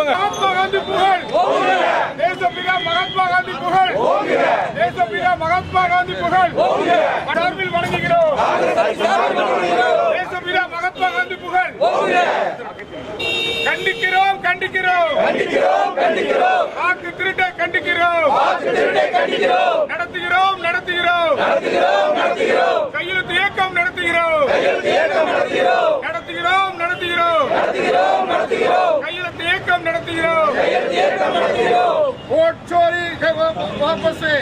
மகாத்மா காந்தி புகழ், தேசப்பிதா மகாத்மா காந்தி புகழ் சார்பில் வணங்குகிறோம். தேசப்பிதா மகாத்மா காந்தி புகழ் கண்டிக்கிறோம், கண்டிக்கிறோம், கண்டிக்கிறோம். வாக்கு திருட்டை கண்டிக்கிறோம், நடத்துகிறோம், நடத்துகிறோம், கையெழுத்து இயக்கம் நடத்துகிறோம், நடத்துகிறோம், நடத்துகிறோம், கையெழுத்து இயக்கம் நடத்துகிறோம். वोट चोरी वापस से,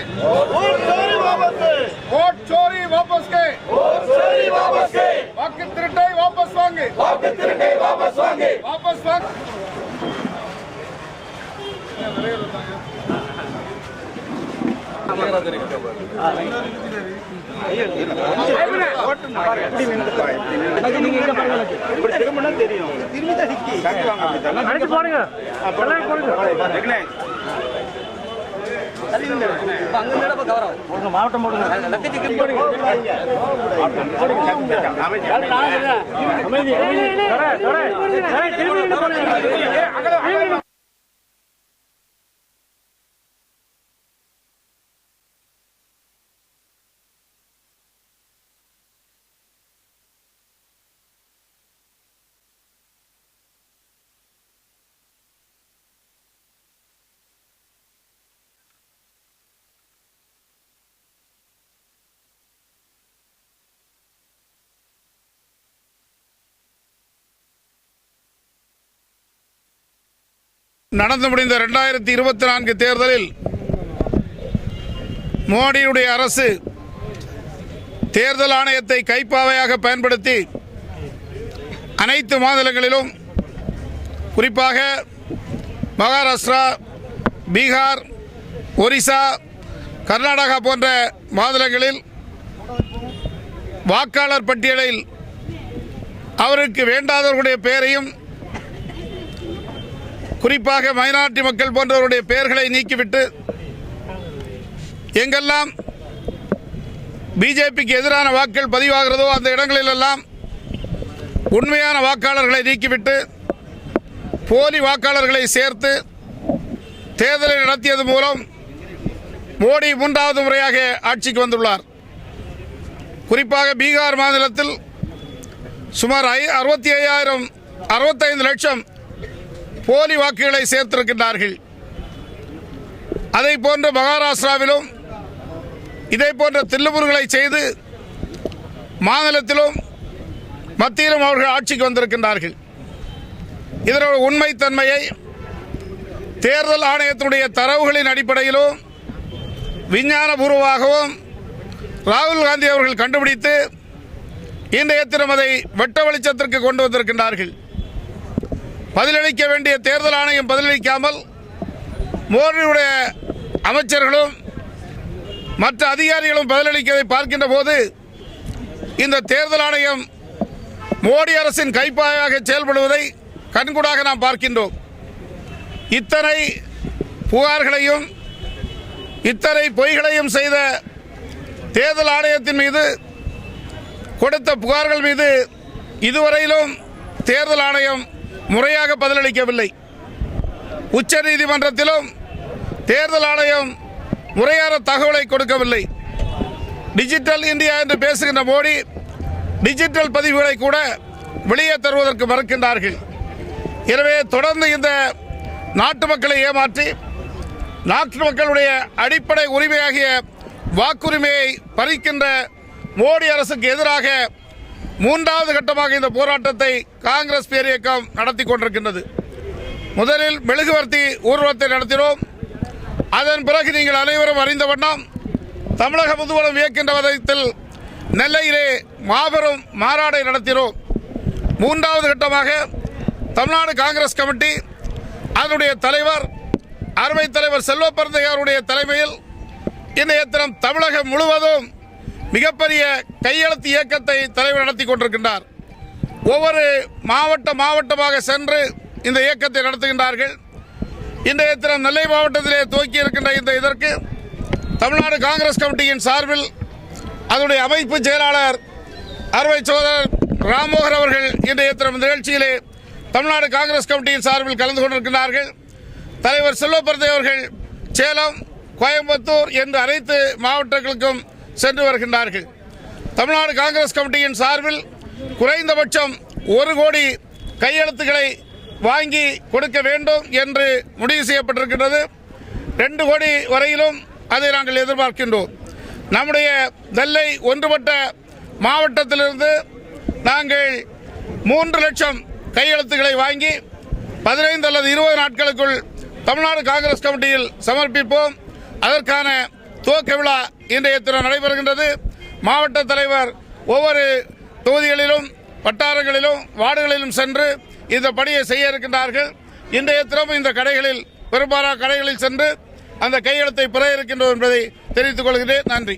वोट चोरी वापस से, वोट चोरी वापस के, वोट चोरी वापस के, वाக்கு திருட்டை वापस வாங்கு, वाக்கு திருட்டை वापस வாங்கு, वापस வாங்கு. மாவட்டம் நடந்து முடிந்த 2024 தேர்தலில் மோடியுடைய அரசு தேர்தல் ஆணையத்தை கைப்பாவையாக பயன்படுத்தி அனைத்து மாநிலங்களிலும் குறிப்பாக மகாராஷ்டிரா, பீகார், ஒரிசா, கர்நாடகா போன்ற மாநிலங்களில் வாக்காளர் பட்டியலில் அவருக்கு வேண்டாதவர்களுடைய பெயரையும் குறிப்பாக மைனாரிட்டி மக்கள் போன்றவருடைய பெயர்களை நீக்கிவிட்டு எங்கெல்லாம் பிஜேபிக்கு எதிரான வாக்குகள் பதிவாகிறதோ அந்த இடங்களிலெல்லாம் உண்மையான வாக்காளர்களை நீக்கிவிட்டு போலி வாக்காளர்களை சேர்த்து தேர்தலை நடத்தியது மூலம் மோடி 3வது முறையாக ஆட்சிக்கு வந்துள்ளார். குறிப்பாக பீகார் மாநிலத்தில் சுமார் 65 லட்சம் போலி வாக்குகளை சேர்த்திருக்கின்றார்கள். அதை போன்ற மகாராஷ்டிராவிலும் இதே போன்ற தில்லுமுறுகளை செய்து மாநிலத்திலும் மத்தியிலும் அவர்கள் ஆட்சிக்கு வந்திருக்கின்றார்கள். இதனோட உண்மைத்தன்மையை தேர்தல் ஆணையத்தினுடைய தரவுகளின் அடிப்படையிலும் விஞ்ஞானபூர்வமாகவும் ராகுல் காந்தி அவர்கள் கண்டுபிடித்து இன்றைய தினம் அதை வெட்ட வெளிச்சத்திற்கு கொண்டு வந்திருக்கின்றார்கள். பதிலளிக்க வேண்டிய தேர்தல் ஆணையம் பதிலளிக்காமல் மோடியுடைய அமைச்சர்களும் மற்ற அதிகாரிகளும் பதிலளிக்கதை பார்க்கின்ற போது இந்த தேர்தல் ஆணையம் மோடி அரசின் கைப்பாயாக செயல்படுவதை கண்கூடாக நாம் பார்க்கின்றோம். இத்தனை புகார்களையும் இத்தனை பொய்களையும் செய்த தேர்தல் ஆணையத்தின் மீது கொடுத்த புகார்கள் மீது இதுவரையிலும் தேர்தல் ஆணையம் முறையாக பதிலளிக்கவில்லை. உச்ச நீதிமன்றத்திலும் தேர்தல் ஆணையம் முறையான தகவலை கொடுக்கவில்லை. டிஜிட்டல் இந்தியா என்று பேசுகின்ற மோடி டிஜிட்டல் பதிவுகளை கூட வெளியே தருவதற்கு மறுக்கின்றார்கள். எனவே தொடர்ந்து இந்த நாட்டு மக்களை ஏமாற்றி நாட்டு மக்களுடைய அடிப்படை உரிமையாகிய வாக்குரிமையை பறிக்கின்ற மோடி அரசுக்கு எதிராக 3வது கட்டமாக இந்த போராட்டத்தை காங்கிரஸ் பேரியக்கம் நடத்தி கொண்டிருக்கின்றது. முதலில் மெழுகுவர்த்தி ஊர்வலத்தை நடத்தினோம். அதன் பிறகு நீங்கள் அனைவரும் அறிந்த வண்ணம் தமிழக முதுவலம் இயக்கின்ற விதத்தில் நெல்லையிலே மாபெரும் மாநாடை நடத்தினோம். 3வது கட்டமாக தமிழ்நாடு காங்கிரஸ் கமிட்டி அதனுடைய தலைவர் அருமை தலைவர் செல்வப்பிரந்தையாருடைய தலைமையில் இன்றைய தினம் தமிழகம் முழுவதும் மிகப்பெரிய கையெழுத்து இயக்கத்தை தலைவர் நடத்தி கொண்டிருக்கின்றார். ஒவ்வொரு மாவட்டமாக சென்று இந்த இயக்கத்தை நடத்துகின்றார்கள். இன்றைய தினம் நெல்லை மாவட்டத்திலே துவக்கி இருக்கின்ற இதற்கு தமிழ்நாடு காங்கிரஸ் கமிட்டியின் சார்பில் அதனுடைய அமைப்பு செயலாளர் அருமை சோதரர் ராம்மோகன் அவர்கள் இன்றைய தினம் நிகழ்ச்சியிலே தமிழ்நாடு காங்கிரஸ் கமிட்டியின் சார்பில் கலந்து கொண்டிருக்கிறார்கள். தலைவர் செல்வப்பிரதை அவர்கள் சேலம், கோயம்புத்தூர் என்று அனைத்து மாவட்டங்களுக்கும் சென்று வருகின்றார்கள். தமிழ்நாடு காங்கிரஸ் கமிட்டியின் சார்பில் குறைந்தபட்சம் 1 கோடி கையெழுத்துக்களை வாங்கி கொடுக்க வேண்டும் என்று முடிவு செய்யப்பட்டிருக்கின்றது. 2 கோடி வரையிலும் அதை நாங்கள் எதிர்பார்க்கின்றோம். நம்முடைய நெல்லை ஒன்றுபட்ட மாவட்டத்திலிருந்து நாங்கள் 3 லட்சம் கையெழுத்துக்களை வாங்கி 15 அல்லது 20 நாட்களுக்குள் தமிழ்நாடு காங்கிரஸ் கமிட்டியில் சமர்ப்பிப்போம். அதற்கான துவக்க விழா இன்றைய தினம் நடைபெறுகின்றது. மாவட்ட தலைவர் ஒவ்வொரு தொகுதிகளிலும், வட்டாரங்களிலும், வார்டுகளிலும் சென்று இந்த பணியை செய்ய இருக்கின்றார்கள். இன்றைய தினம் இந்த கடைகளில், பெரும்பாலான கடைகளில் சென்று அந்த கையெழுத்தை பெற இருக்கின்றோம் என்பதை தெரிவித்துக் கொள்கிறேன். நன்றி.